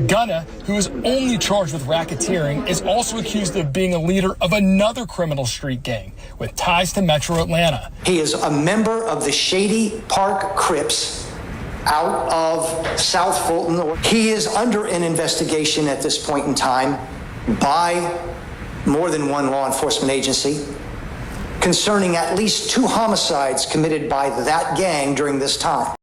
Gunna, who is only charged with racketeering, is also accused of being a leader of another criminal street gang with ties to Metro Atlanta. He is a member of the Shady Park Crips out of South Fulton. He is under an investigation at this point in time by more than one law enforcement agency concerning at least 2 homicides committed by that gang during this time.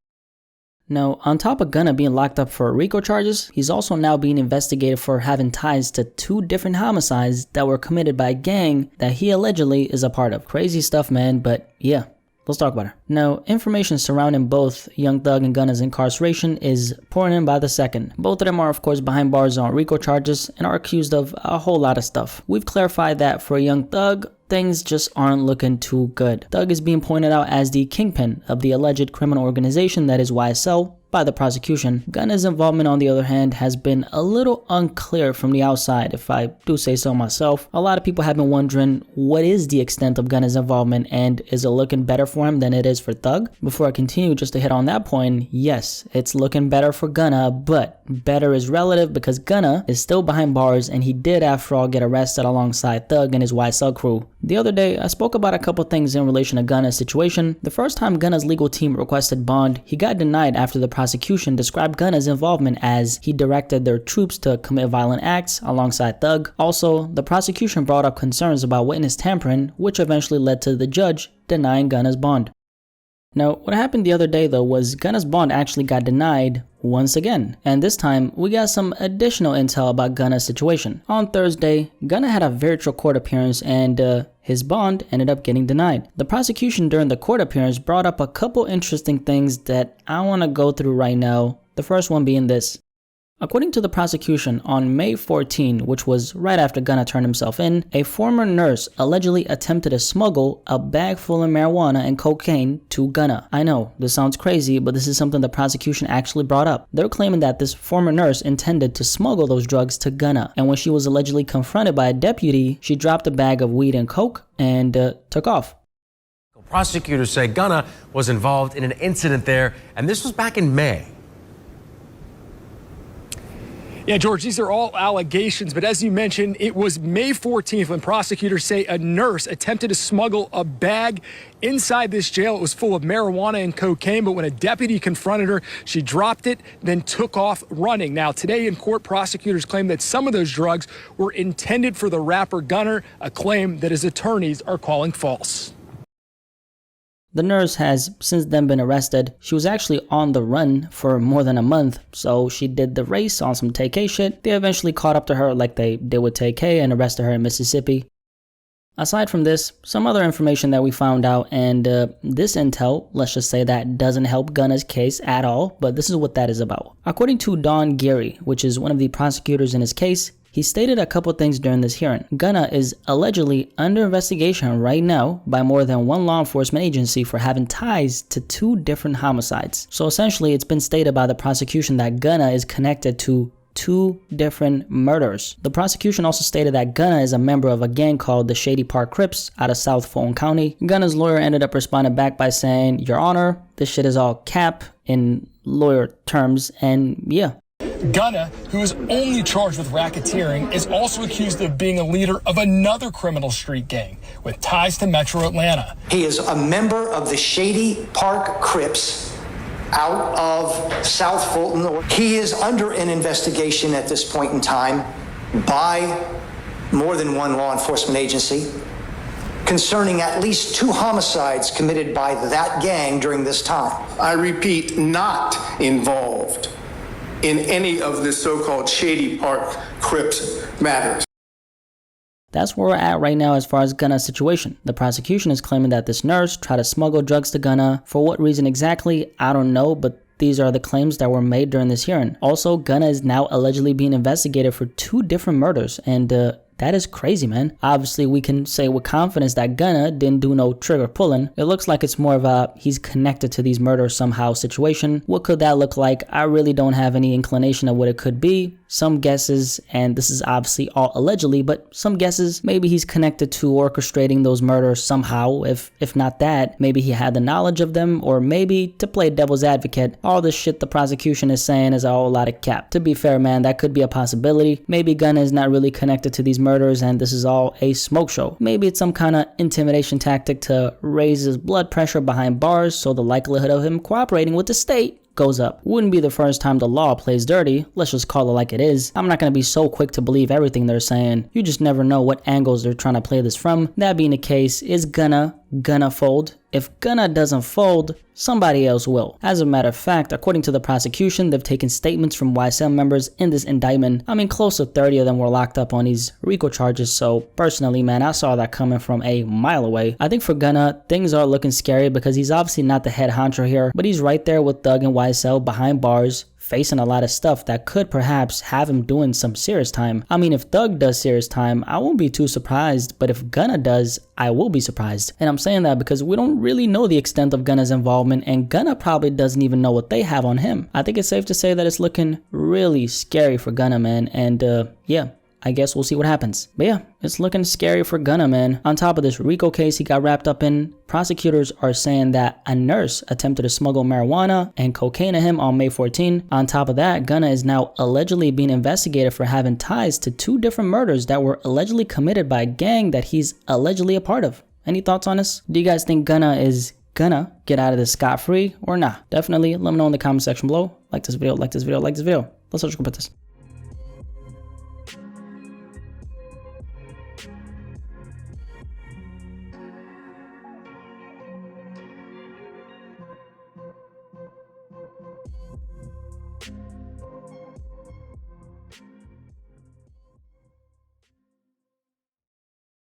Now, on top of Gunna being locked up for RICO charges, he's also now being investigated for having ties to 2 different homicides that were committed by a gang that he allegedly is a part of. Crazy stuff, man, but yeah. Let's talk about it. Now, information surrounding both Young Thug and Gunna's incarceration is pouring in by the second. Both of them are of course behind bars on RICO charges and are accused of a whole lot of stuff. We've clarified that for Young Thug, things just aren't looking too good. Thug is being pointed out as the kingpin of the alleged criminal organization that is YSL by the prosecution. Gunna's involvement, on the other hand, has been a little unclear from the outside, if I do say so myself. A lot of people have been wondering what is the extent of Gunna's involvement and is it looking better for him than it is for Thug? Before I continue, just to hit on that point, yes, it's looking better for Gunna, but better is relative because Gunna is still behind bars and he did after all get arrested alongside Thug and his YSL crew. The other day, I spoke about a couple things in relation to Gunna's situation. The first time Gunna's legal team requested bond, he got denied after the prosecution described Gunna's involvement as he directed their troops to commit violent acts alongside Thug. Also, the prosecution brought up concerns about witness tampering, which eventually led to the judge denying Gunna's bond. Now, what happened the other day though was Gunna's bond actually got denied once again, and this time we got some additional intel about Gunna's situation. On Thursday, Gunna had a virtual court appearance and his bond ended up getting denied. The prosecution during the court appearance brought up a couple interesting things that I want to go through right now, the first one being this. According to the prosecution, on May 14, which was right after Gunna turned himself in, a former nurse allegedly attempted to smuggle a bag full of marijuana and cocaine to Gunna. I know, this sounds crazy, but this is something the prosecution actually brought up. They're claiming that this former nurse intended to smuggle those drugs to Gunna, and when she was allegedly confronted by a deputy, she dropped a bag of weed and coke and took off. Prosecutors say Gunna was involved in an incident there, and this was back in May. Yeah, George, these are all allegations, but as you mentioned, it was May 14th when prosecutors say a nurse attempted to smuggle a bag inside this jail. It was full of marijuana and cocaine, but when a deputy confronted her, she dropped it, then took off running. Now, today in court, prosecutors claim that some of those drugs were intended for the rapper Gunna, a claim that his attorneys are calling false. The nurse has since then been arrested. She was actually on the run for more than a month, so she did the race on some TK shit. They eventually caught up to her like they did with TK and arrested her in Mississippi. Aside from this, some other information that we found out, and this intel, let's just say that doesn't help Gunna's case at all, but this is what that is about. According to Don Geary, which is one of the prosecutors in his case, he stated a couple things during this hearing. Gunna is allegedly under investigation right now by more than one law enforcement agency for having ties to 2 different homicides. So essentially, it's been stated by the prosecution that Gunna is connected to 2 different murders. The prosecution also stated that Gunna is a member of a gang called the Shady Park Crips out of South Fulton County. Gunna's lawyer ended up responding back by saying, "Your Honor, this shit is all cap in lawyer terms," and yeah. Gunna, who is only charged with racketeering, is also accused of being a leader of another criminal street gang with ties to Metro Atlanta. He is a member of the Shady Park Crips out of South Fulton. He is under an investigation at this point in time by more than one law enforcement agency concerning at least 2 homicides committed by that gang during this time. I repeat, not involved in any of the so-called Shady Park Crips matters. That's where we're at right now as far as Gunna's situation. The prosecution is claiming that this nurse tried to smuggle drugs to Gunna. For what reason exactly, I don't know, but these are the claims that were made during this hearing. Also, Gunna is now allegedly being investigated for 2 different murders, and That is crazy, man. Obviously, we can say with confidence that Gunna didn't do no trigger pulling. It looks like it's more of a he's connected to these murders somehow situation. What could that look like? I really don't have any inclination of what it could be. Some guesses, and this is obviously all allegedly, but some guesses, maybe he's connected to orchestrating those murders somehow. If not that, maybe he had the knowledge of them, or maybe, to play devil's advocate, all this shit the prosecution is saying is a whole lot of cap. To be fair, man, that could be a possibility. Maybe Gunna is not really connected to these murders and this is all a smoke show. Maybe it's some kind of intimidation tactic to raise his blood pressure behind bars, so the likelihood of him cooperating with the state goes up. Wouldn't be the first time the law plays dirty. Let's just call it like it is. I'm not going to be so quick to believe everything they're saying. You just never know what angles they're trying to play this from. That being the case, is Gunna fold? If Gunna doesn't fold, somebody else will. As a matter of fact, according to the prosecution, they've taken statements from YSL members in this indictment. I mean, close to 30 of them were locked up on these RICO charges, so personally, man, I saw that coming from a mile away. I think for Gunna, things are looking scary because he's obviously not the head honcho here, but he's right there with Thug and YSL behind bars, facing a lot of stuff that could perhaps have him doing some serious time. I mean, if Thug does serious time, I won't be too surprised, but if Gunna does, I will be surprised. And I'm saying that because we don't really know the extent of Gunna's involvement, and Gunna probably doesn't even know what they have on him. I think it's safe to say that it's looking really scary for Gunna, man, and yeah, I guess we'll see what happens. But yeah, it's looking scary for Gunna, man. On top of this RICO case he got wrapped up in, prosecutors are saying that a nurse attempted to smuggle marijuana and cocaine to him on May 14. On top of that, Gunna is now allegedly being investigated for having ties to 2 different murders that were allegedly committed by a gang that he's allegedly a part of. Any thoughts on this? Do you guys think Gunna is gonna get out of this scot-free or not? Definitely let me know in the comment section below. Like this video, like this video, like this video. Let's go put this.